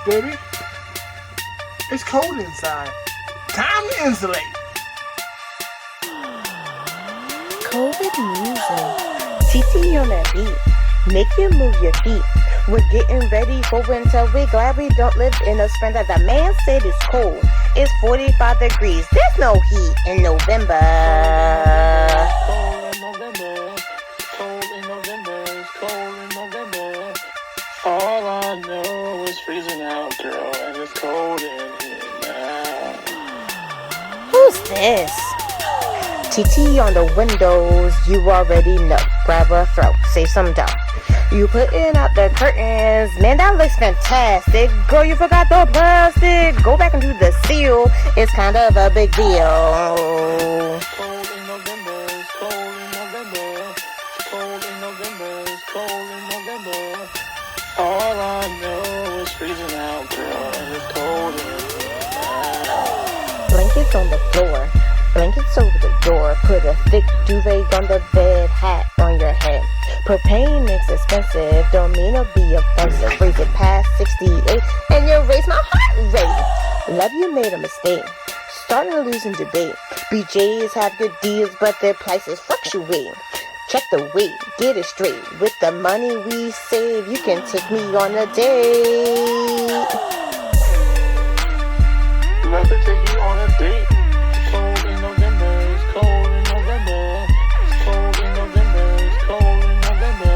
baby. It's cold inside. Time to insulate. COVID music. TT on that beat. Make you move your feet. We're getting ready for winter. We're glad we don't live in a sprinter. The man said it's cold. It's 45 degrees. There's no heat in November. Cold in November. Cold in November. It's cold in November. All I know is freezing out, girl, and it's cold in here now. Who's this? TT on the windows, you already know. Grab a throat, save some dough. You putting out the curtains, man, that looks fantastic. Girl, you forgot the plastic. Go back and do the seal. It's kind of a big deal. Cold in November. It's cold in November. It's cold in November. It's cold in November. All I know is freezing out, girl, and it's cold in here now. Blankets on the floor, blankets over the door. Put a thick duvet on the bed, hat on your head. Propane is expensive, don't mean to be offensive. Raise it past 68 and you raise my heart rate. Love you made a mistake, starting a losing debate. BJs have good deals but their prices fluctuate. Check the weight, get it straight. With the money we save, you can take me on a date. Love to take you on a date. It's cold in November. It's cold in November. It's cold in November. It's cold in November.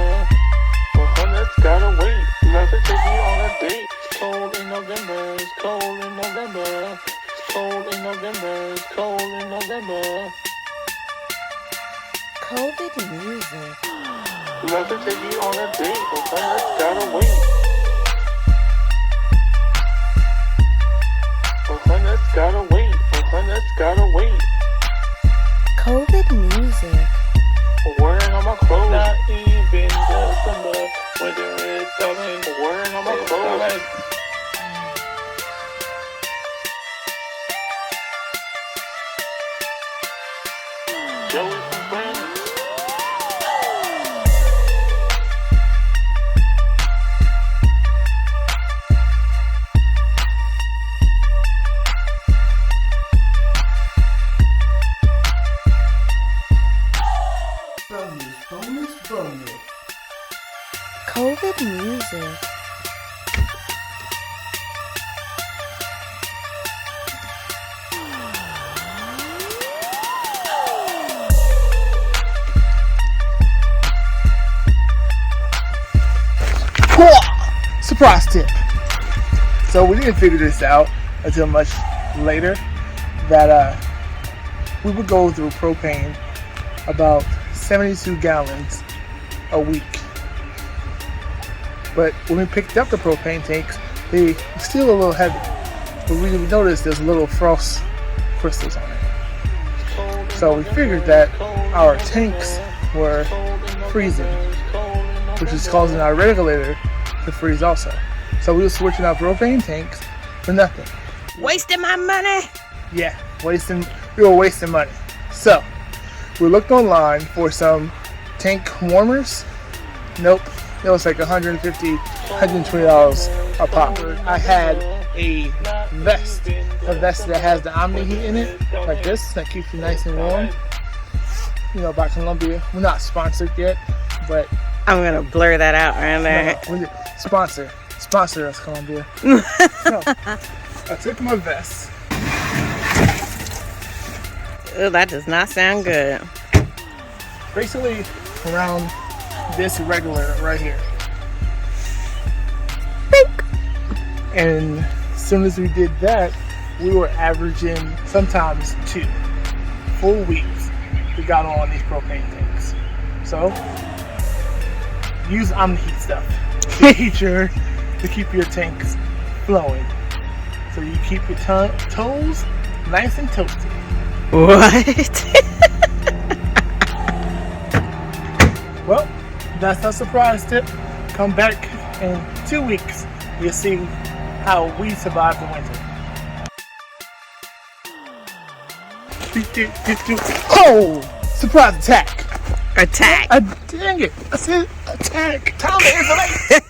Well, honey's gotta wait. Love to take you on a date. It's cold in November. It's cold in November. It's cold in November. It's cold in November. COVID music. Love to take you on a date. Well, honey's gotta wait. Well, honey's gotta wait. Well, honey's gotta wait. COVID music. Wearing all my clothes. Not even December. Winter is coming. Wearing all my clothes. Joey from Friends. Bonus. COVID music. Surprise tip. So we didn't figure this out until much later that we would go through propane about 72 gallons a week. But when we picked up the propane tanks, they were still a little heavy. But we noticed there's little frost crystals on it. So we figured that our tanks were freezing, which is causing our regulator to freeze also. So we were switching out propane tanks for nothing. Wasting my money. Yeah, we were wasting money. So we looked online for some tank warmers. Nope, it was like $150, $120 a pop. I had a vest that has the Omni heat in it, like this, that keeps you nice and warm. You know, by Columbia. We're not sponsored yet, but I'm gonna blur that out right there. no, sponsor us, Columbia. So, I took my vest. Ooh, that does not sound good. Basically around this regulator right here. Bink. And as soon as we did that, we were averaging sometimes 2 full weeks we got on these propane tanks. So use Omni-Heat stuff to keep your tanks flowing. So you keep your toes nice and toasty. What? Well, that's our surprise tip. Come back in 2 weeks. You'll see how we survive the winter. Oh! Surprise attack! Attack! Dang it! I said attack! Time to insulate!